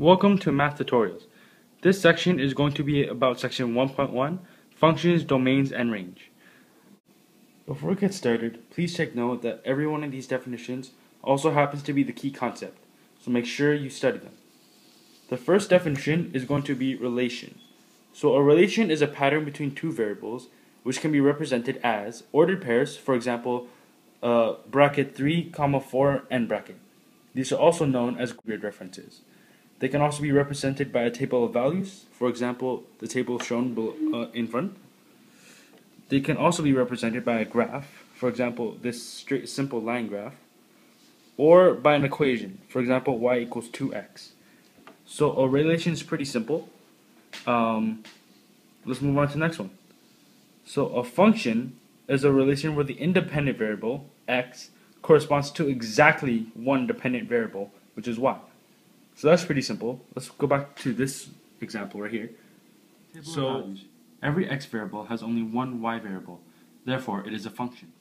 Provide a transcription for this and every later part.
Welcome to Math Tutorials. This section is going to be about section 1.1, Functions, Domains, and Range. Before we get started, please take note that every one of these definitions also happens to be the key concept, so make sure you study them. The first definition is going to be relation. So a relation is a pattern between two variables, which can be represented as ordered pairs, for example, bracket 3, 4, and bracket. These are also known as grid references. They can also be represented by a table of values, for example, the table shown in front. They can also be represented by a graph, for example, this straight simple line graph, or by an equation, for example, y equals 2x. So a relation is pretty simple. Let's move on to the next one. So a function is a relation where the independent variable, x, corresponds to exactly one dependent variable, which is y. So that's pretty simple. Let's go back to this example right here. So every x variable has only one y variable. Therefore, it is a function.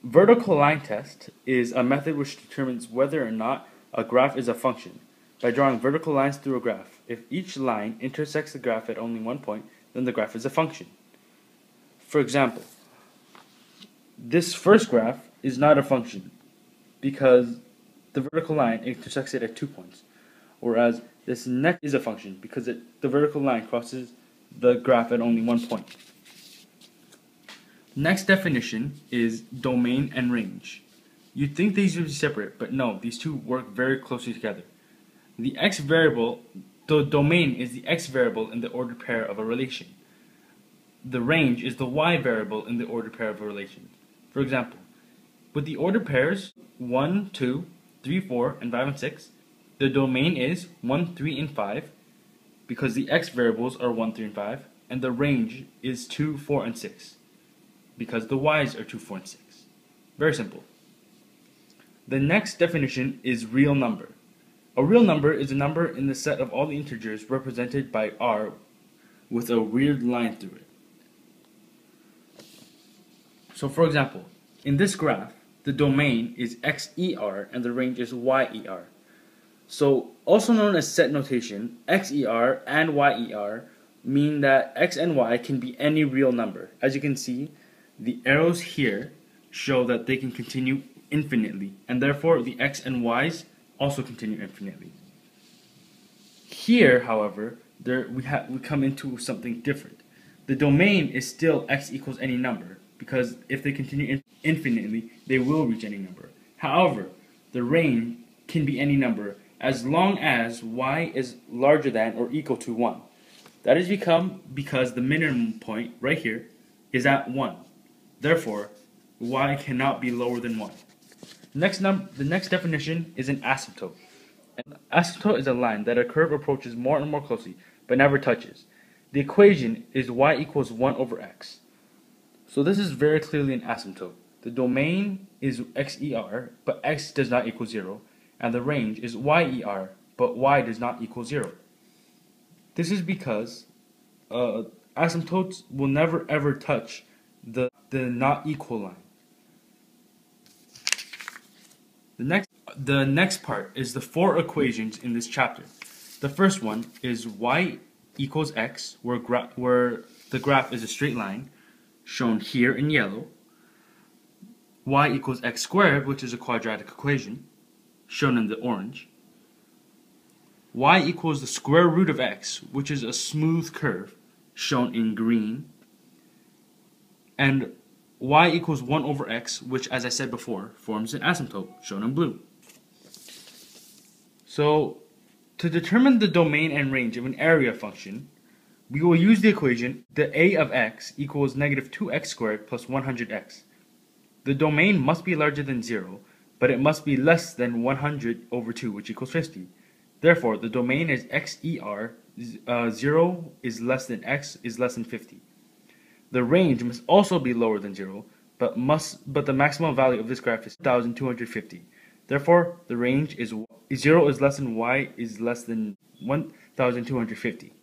Vertical line test is a method which determines whether or not a graph is a function by drawing vertical lines through a graph. If each line intersects the graph at only one point, then the graph is a function. For example, this first graph is not a function because the vertical line intersects it at 2 points, whereas this next is a function because the vertical line crosses the graph at only 1 point. Next definition is domain and range. You'd think these would be separate, but no, these two work very closely together. The domain is the x variable in the ordered pair of a relation. The range is the y variable in the ordered pair of a relation. For example, with the ordered pairs 1, 2, 3, 4, and 5, and 6, the domain is 1, 3, and 5, because the x variables are 1, 3, and 5, and the range is 2, 4, and 6, because the y's are 2, 4, and 6. Very simple. The next definition is real number. A real number is a number in the set of all the integers represented by r with a weird line through it. So for example, in this graph, the domain is xer and the range is yer. So, also known as set notation, xer and yer mean that x and y can be any real number. As you can see, the arrows here show that they can continue infinitely, and therefore the x and y's also continue infinitely. Here, however, we come into something different. The domain is still x equals any number, because if they continue infinitely, they will reach any number. However, the range can be any number as long as y is larger than or equal to 1. That is because the minimum point right here is at 1. Therefore, y cannot be lower than 1. The next definition is an asymptote. An asymptote is a line that a curve approaches more and more closely, but never touches. The equation is y equals 1 over x. So this is very clearly an asymptote. The domain is xer, but x does not equal 0, and the range is yer, but y does not equal 0. This is because asymptotes will never ever touch the not equal line. The next part is the 4 equations in this chapter. The first one is y equals x, where the graph is a straight line, shown here in yellow. Y equals x squared, which is a quadratic equation, shown in the orange. Y equals the square root of x, which is a smooth curve, shown in green. And y equals 1 over x, which, as I said before, forms an asymptote, shown in blue. So, to determine the domain and range of an area function, we will use the equation the a of x equals negative 2x squared plus 100x. The domain must be larger than 0, but it must be less than 100 over 2, which equals 50. Therefore, the domain is xer, 0 is less than x is less than 50. The range must also be lower than 0, but the maximum value of this graph is 1250. Therefore, the range is 0 is less than y is less than 1250.